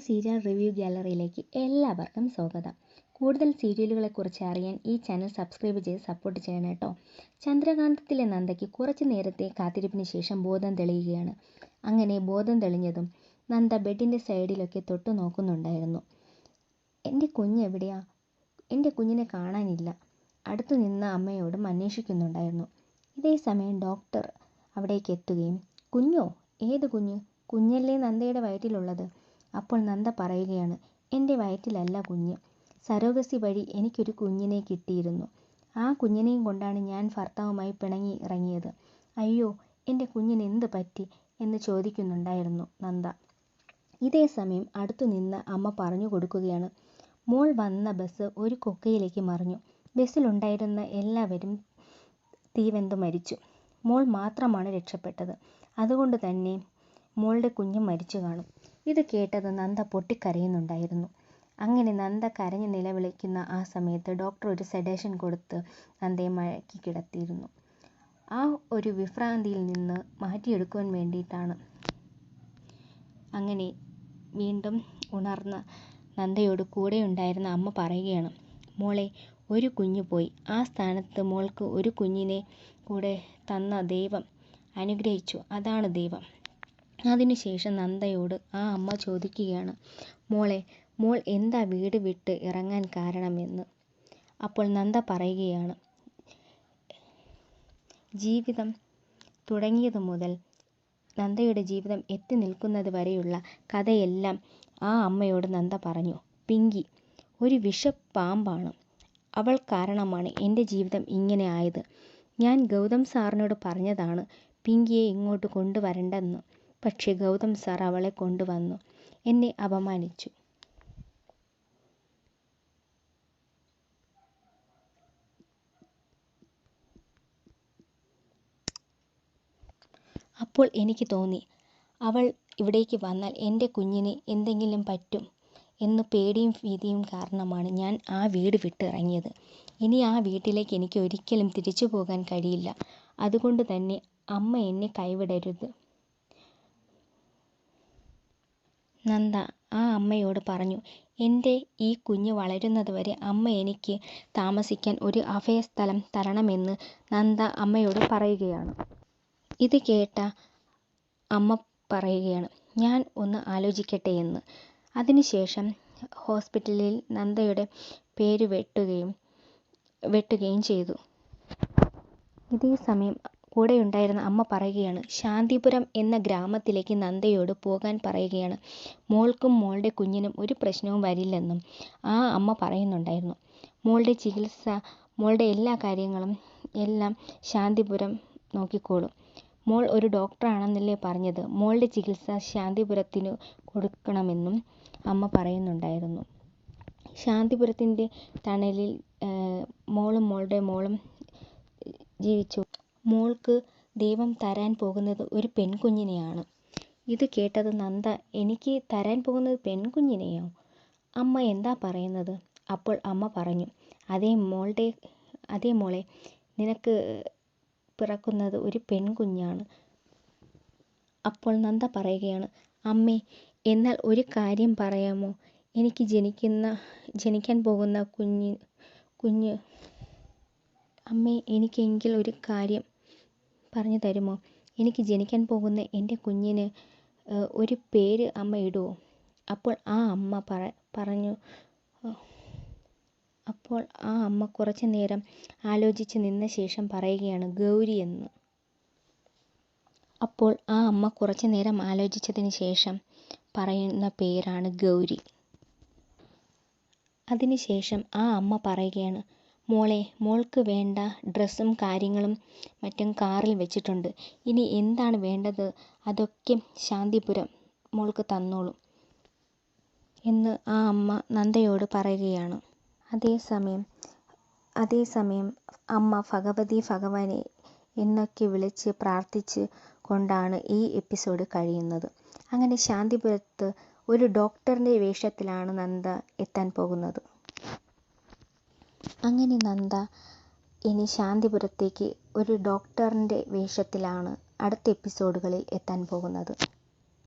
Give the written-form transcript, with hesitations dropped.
Serial review ഗാലറിയിലേക്ക് എല്ലാവർക്കും സ്വാഗതം. കൂടുതൽ സീരിയലുകളെക്കുറിച്ച് അറിയാൻ ഈ ചാനൽ സബ്സ്ക്രൈബ് ചെയ്ത് സപ്പോർട്ട് ചെയ്യണം കേട്ടോ. ചന്ദ്രകാന്തത്തിലെ നന്ദയ്ക്ക് കുറച്ച് നേരത്തെ കാത്തിരിപ്പിന് ശേഷം ബോധം തെളിയുകയാണ്. അങ്ങനെ ബോധം തെളിഞ്ഞതും നന്ദ ബെഡിൻ്റെ സൈഡിലൊക്കെ തൊട്ടു നോക്കുന്നുണ്ടായിരുന്നു. എൻ്റെ കുഞ്ഞ് എവിടെയാ? എൻ്റെ കുഞ്ഞിനെ കാണാനില്ല. അടുത്തു നിന്ന് അമ്മയോടും അന്വേഷിക്കുന്നുണ്ടായിരുന്നു. ഇതേ സമയം ഡോക്ടർ അവിടേക്ക് എത്തുകയും, കുഞ്ഞോ? ഏത് കുഞ്ഞ്? കുഞ്ഞല്ലേ നന്ദയുടെ വയറ്റിലുള്ളത്? അപ്പോൾ നന്ദ പറയുകയാണ്, എൻ്റെ വയറ്റിലല്ല കുഞ്ഞ്. സരോഗസി വഴി എനിക്കൊരു കുഞ്ഞിനെ കിട്ടിയിരുന്നു. ആ കുഞ്ഞിനെയും കൊണ്ടാണ് ഞാൻ ഭർത്താവുമായി പിണങ്ങി ഇറങ്ങിയത്. അയ്യോ, എൻ്റെ കുഞ്ഞിന് എന്ത് പറ്റി എന്ന് ചോദിക്കുന്നുണ്ടായിരുന്നു നന്ദ. ഇതേ സമയം അടുത്തു നിന്ന് അമ്മ പറഞ്ഞു കൊടുക്കുകയാണ്, മോൾ വന്ന ബസ് ഒരു കൊക്കയിലേക്ക് മറിഞ്ഞു. ബസ്സിലുണ്ടായിരുന്ന എല്ലാവരും തീവെന്ത് മരിച്ചു. മോൾ മാത്രമാണ് രക്ഷപ്പെട്ടത്. അതുകൊണ്ട് തന്നെ മോളുടെ കുഞ്ഞും മരിച്ചു കാണും. ഇത് കേട്ടത് നന്ദ പൊട്ടിക്കരയുന്നുണ്ടായിരുന്നു. അങ്ങനെ നന്ദ കരഞ്ഞ് നിലവിളിക്കുന്ന ആ സമയത്ത് ഡോക്ടർ ഒരു സെഡേഷൻ കൊടുത്ത് നന്ദയെ മയക്കി കിടത്തിയിരുന്നു. ആ ഒരു വിഭ്രാന്തിയിൽ നിന്ന് മാറ്റിയെടുക്കുവാൻ വേണ്ടിയിട്ടാണ്. അങ്ങനെ വീണ്ടും ഉണർന്ന നന്ദയോട് കൂടെയുണ്ടായിരുന്ന അമ്മ പറയുകയാണ്, മോളെ, ഒരു കുഞ്ഞു പോയി. ആ സ്ഥാനത്ത് മോൾക്ക് ഒരു കുഞ്ഞിനെ കൂടെ തന്ന ദൈവം അനുഗ്രഹിച്ചു. അതാണ് ദൈവം. അതിനുശേഷം നന്ദയോട് ആ അമ്മ ചോദിക്കുകയാണ്, മോളെ, മോൾ എന്താ വീട് വിട്ട് ഇറങ്ങാൻ കാരണമെന്ന്. അപ്പോൾ നന്ദ പറയുകയാണ്, ജീവിതം തുടങ്ങിയത് മുതൽ നന്ദയുടെ ജീവിതം എത്തി നിൽക്കുന്നത് വരെയുള്ള കഥയെല്ലാം ആ അമ്മയോട് നന്ദ പറഞ്ഞു. പിങ്കി ഒരു വിഷപ്പാമ്പാണ്. അവൾ കാരണമാണ് എൻ്റെ ജീവിതം ഇങ്ങനെ ആയത്. ഞാൻ ഗൗതം സാറിനോട് പറഞ്ഞതാണ് പിങ്കിയെ ഇങ്ങോട്ട് കൊണ്ടുവരണ്ടെന്ന്. പക്ഷേ ഗൗതം സാർ അവളെ കൊണ്ടുവന്നു. എന്നെ അപമാനിച്ചു. അപ്പോൾ എനിക്ക് തോന്നി, അവൾ ഇവിടേക്ക് വന്നാൽ എൻ്റെ കുഞ്ഞിന് എന്തെങ്കിലും പറ്റും എന്ന് പേടിയും ഭീതിയും കാരണമാണ് ഞാൻ ആ വീട് വിട്ടിറങ്ങിയത്. ഇനി ആ വീട്ടിലേക്ക് എനിക്ക് ഒരിക്കലും തിരിച്ചു പോകാൻ കഴിയില്ല. അതുകൊണ്ട് തന്നെ അമ്മ എന്നെ കൈവിടരുത്. നന്ദ ആ അമ്മയോട് പറഞ്ഞു. എൻ്റെ ഈ കുഞ്ഞ് വളരുന്നത് വരെ അമ്മ എനിക്ക് താമസിക്കാൻ ഒരു അഭയസ്ഥലം തരണമെന്ന് നന്ദ അമ്മയോട് പറയുകയാണ്. ഇത് കേട്ട അമ്മ പറയുകയാണ്, ഞാൻ ഒന്ന് ആലോചിക്കട്ടെ എന്ന്. അതിനുശേഷം ഹോസ്പിറ്റലിൽ നന്ദയുടെ പേര് വെട്ടുകയും ചെയ്തു. ഇതേ സമയം കൂടെയുണ്ടായിരുന്ന അമ്മ പറയുകയാണ്, ശാന്തിപുരം എന്ന ഗ്രാമത്തിലേക്ക് നന്ദയോട് പോകാൻ പറയുകയാണ്. മോൾക്കും മോളുടെ കുഞ്ഞിനും ഒരു പ്രശ്നവും വരില്ലെന്നും ആ അമ്മ പറയുന്നുണ്ടായിരുന്നു. മോളുടെ ചികിത്സ, മോളുടെ എല്ലാ കാര്യങ്ങളും എല്ലാം ശാന്തിപുരം നോക്കിക്കോളും. മോൾ ഒരു ഡോക്ടറാണെന്നല്ലേ പറഞ്ഞത്. മോളുടെ ചികിത്സ ശാന്തിപുരത്തിന് കൊടുക്കണമെന്നും അമ്മ പറയുന്നുണ്ടായിരുന്നു. ശാന്തിപുരത്തിൻ്റെ തണലിൽ മോളുടെ മോളും ജീവിച്ചു. മോൾക്ക് ദൈവം തരാൻ പോകുന്നത് ഒരു പെൺകുഞ്ഞിനെയാണ്. ഇത് കേട്ടത് നന്ദ, എനിക്ക് തരാൻ പോകുന്നത് പെൺകുഞ്ഞിനെയോ? അമ്മ എന്താ പറയുന്നത്? അപ്പോൾ അമ്മ പറഞ്ഞു, അതേ മോളെ, നിനക്ക് പിറക്കുന്നത് ഒരു പെൺകുഞ്ഞാണ്. അപ്പോൾ നന്ദ പറയുകയാണ്, അമ്മേ, എന്നാൽ ഒരു കാര്യം പറയാമോ? എനിക്ക് ജനിക്കാൻ പോകുന്ന കുഞ്ഞ് അമ്മേ, എനിക്കെങ്കിൽ ഒരു കാര്യം പറഞ്ഞു തരുമോ? എനിക്ക് ജനിക്കാൻ പോകുന്ന എൻ്റെ കുഞ്ഞിന് ഒരു പേര് അമ്മ ഇടുമോ? അപ്പോൾ ആ അമ്മ കുറച്ചു നേരം ആലോചിച്ച് നിന്ന ശേഷം പറയുകയാണ്, ഗൗരി എന്ന്. അപ്പോൾ ആ അമ്മ കുറച്ചു നേരം ആലോചിച്ചതിന് ശേഷം പറയുന്ന പേരാണ് ഗൗരി. അതിനുശേഷം ആ അമ്മ പറയുകയാണ്, മോളെ, മോൾക്ക് വേണ്ട ഡ്രസ്സും കാര്യങ്ങളും മറ്റും കാറിൽ വെച്ചിട്ടുണ്ട്. ഇനി എന്താണ് വേണ്ടത് അതൊക്കെ ശാന്തിപുരം മോൾക്ക് തന്നോളും എന്ന് ആ അമ്മ നന്ദയോട് പറയുകയാണ്. അതേസമയം അമ്മ ഭഗവതി ഭഗവാനെ എന്നൊക്കെ വിളിച്ച് പ്രാർത്ഥിച്ച് കൊണ്ടാണ് ഈ എപ്പിസോഡ് കഴിയുന്നത്. അങ്ങനെ ശാന്തിപുരത്ത് ഒരു ഡോക്ടറിൻ്റെ വേഷത്തിലാണ് നന്ദ എത്താൻ പോകുന്നത്. അങ്ങനെ നന്ദ ഇനി ശാന്തിപുരത്തേക്ക് ഒരു ഡോക്ടറിൻ്റെ വേഷത്തിലാണ് അടുത്ത എപ്പിസോഡുകളിൽ എത്താൻ പോകുന്നത്.